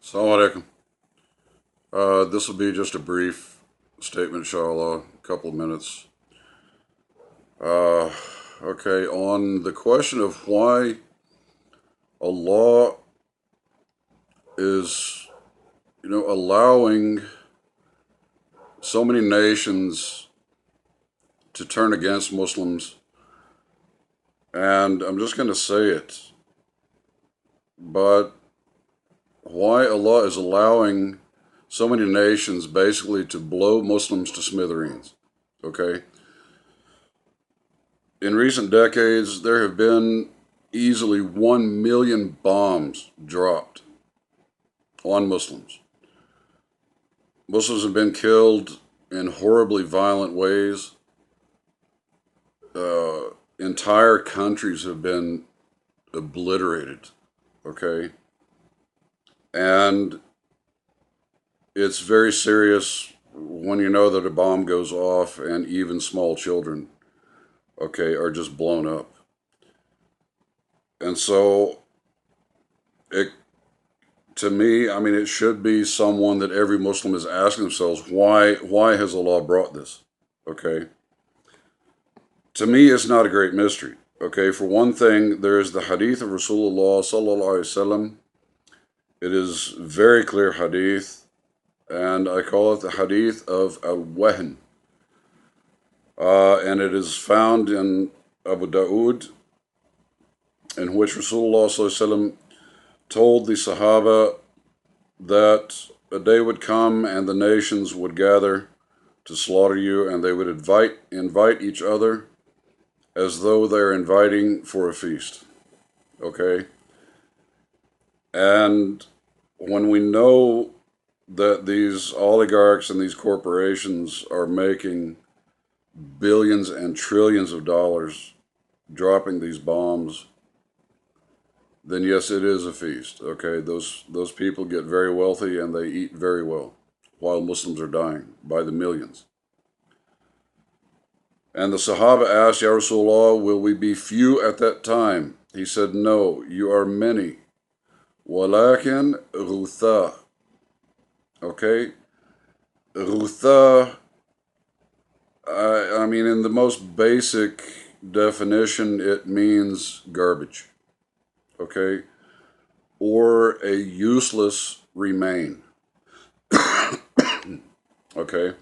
Assalamu alaikum. This will be just a brief statement, inshallah, a couple of minutes. Uh, okay, on the question of why Allah is, allowing so many nations to turn against Muslims, and I'm just going to say it, but why Allah is allowing so many nations basically to blow Muslims to smithereens, okay? In recent decades, there have been easily 1 million bombs dropped on Muslims. Muslims have been killed in horribly violent ways. Entire countries have been obliterated, okay? And it's very serious when you know that a bomb goes off and even small children, okay, are just blown up. And so it to me, I mean, it should be someone that every Muslim is asking themselves, why has Allah brought this? Okay. To me, it's not a great mystery. Okay. For one thing, there is the hadith of Rasulullah sallallahu alaihi wasallam. It is very clear hadith, and I call it the hadith of al-Wahn. And it is found in Abu Dawood, in which Rasulullah sallallahu alaihi wasallam told the Sahaba that a day would come and the nations would gather to slaughter you, and they would invite each other as though they're inviting for a feast. Okay? And when we know that these oligarchs and these corporations are making billions and trillions of dollars dropping these bombs, then yes, it is a feast. Okay, those people get very wealthy and they eat very well, while Muslims are dying by the millions. And the Sahaba asked, Ya Rasulullah, will we be few at that time? He said, no, you are many. Walakin ghutha. Okay, ghutha. I mean, in the most basic definition, it means garbage. Okay, or a useless remain. Okay,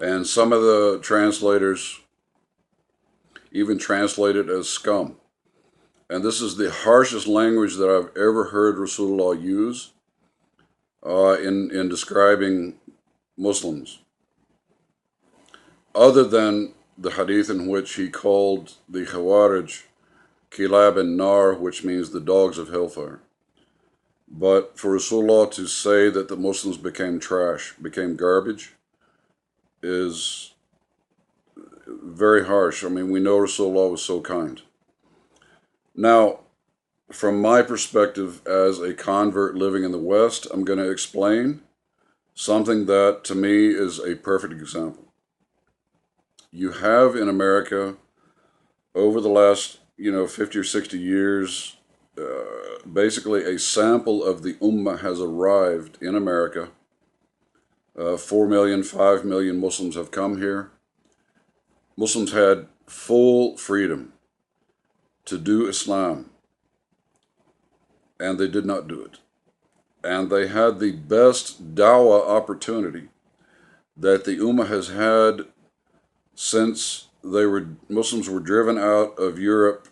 and some of the translators even translate it as scum. And this is the harshest language that I've ever heard Rasulullah use in describing Muslims, other than the hadith in which he called the Khawarij Kilab and Nar, which means the dogs of hellfire. But for Rasulullah to say that the Muslims became trash, became garbage, is very harsh. I mean, we know Rasulullah was so kind. Now, from my perspective as a convert living in the West, I'm going to explain something that to me is a perfect example. You have in America, over the last 50 or 60 years, basically a sample of the Ummah has arrived in America. 4 million, 5 million Muslims have come here. Muslims had full freedom to do Islam, and they did not do it. And they had the best dawah opportunity that the Ummah has had since Muslims were driven out of Europe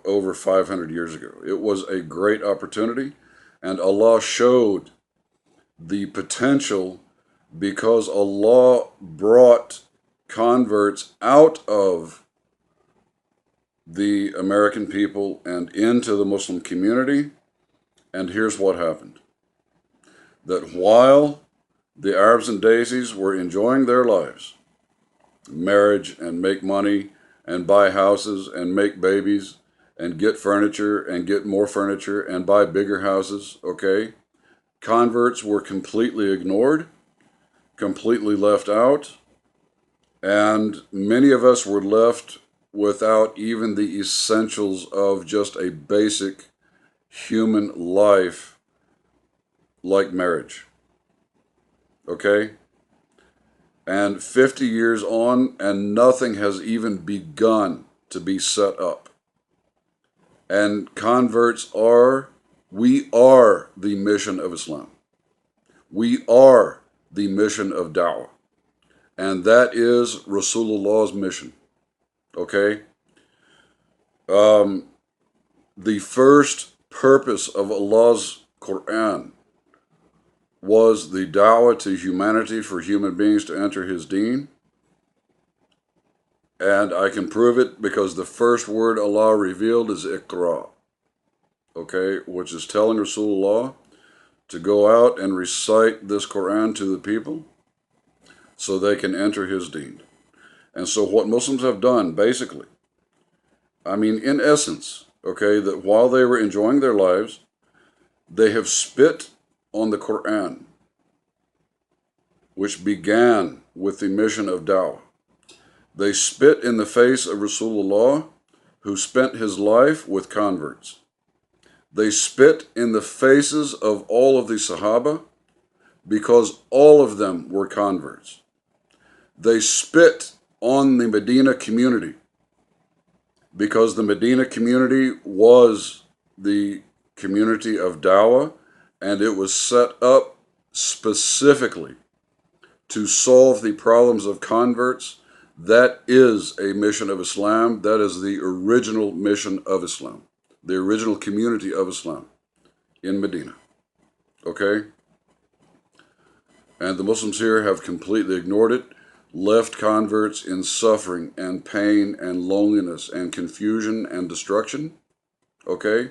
over 500 years ago. It was a great opportunity, and Allah showed the potential because Allah brought converts out of the American people and into the Muslim community. And here's what happened. That while the Arabs and Daisies were enjoying their lives, marriage and make money and buy houses and make babies and get furniture and get more furniture and buy bigger houses, okay? Converts were completely ignored, completely left out, and many of us were left without even the essentials of just a basic human life like marriage. Okay? And 50 years on, and nothing has even begun to be set up. And we are the mission of Islam. We are the mission of Dawah. And that is Rasulullah's mission. Okay? The first purpose of Allah's Quran was the da'wah to humanity for human beings to enter his deen. And I can prove it because the first word Allah revealed is Iqra, okay, which is telling Rasulullah to go out and recite this Quran to the people so they can enter his deen. And so what Muslims have done, basically, I mean, in essence, okay, that while they were enjoying their lives, they have spit on the Quran, which began with the mission of Dawah. They spit in the face of Rasulullah, who spent his life with converts. They spit in the faces of all of the Sahaba, because all of them were converts. They spit on the Medina community, because the Medina community was the community of Dawah, and it was set up specifically to solve the problems of converts. That is a mission of Islam. That is the original mission of Islam, the original community of Islam in Medina. Okay? And the Muslims here have completely ignored it, left converts in suffering and pain and loneliness and confusion and destruction. Okay?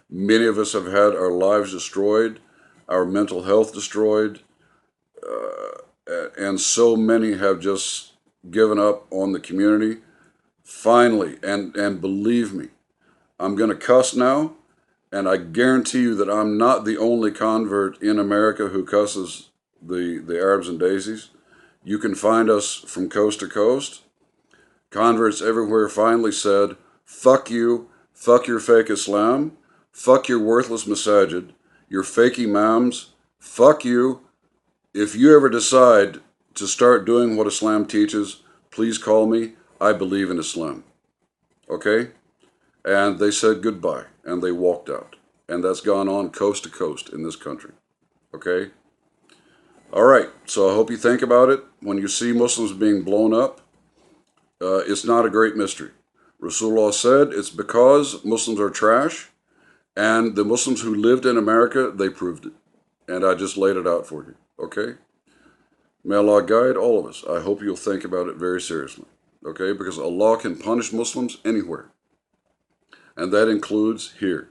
Many of us have had our lives destroyed, our mental health destroyed, and so many have just given up on the community. Finally, and believe me, I'm going to cuss now, and I guarantee you that I'm not the only convert in America who cusses the Arabs and daisies. You can find us from coast to coast. Converts everywhere finally said, fuck you, fuck your fake Islam, fuck your worthless masajid, your fake imams, fuck you. If you ever decide to start doing what Islam teaches, please call me. I believe in Islam. Okay? And they said goodbye, and they walked out. And that's gone on coast to coast in this country. Okay? All right, so I hope you think about it. When you see Muslims being blown up, it's not a great mystery. Rasulullah said it's because Muslims are trash, and the Muslims who lived in America, they proved it. And I just laid it out for you. Okay? May Allah guide all of us. I hope you'll think about it very seriously. Okay? Because Allah can punish Muslims anywhere. And that includes here.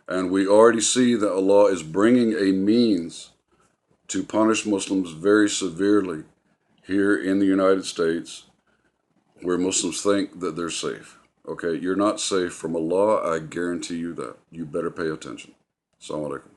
And we already see that Allah is bringing a means to punish Muslims very severely here in the United States, where Muslims think that they're safe. Okay? You're not safe from Allah. I guarantee you that. You better pay attention. Assalamu alaikum.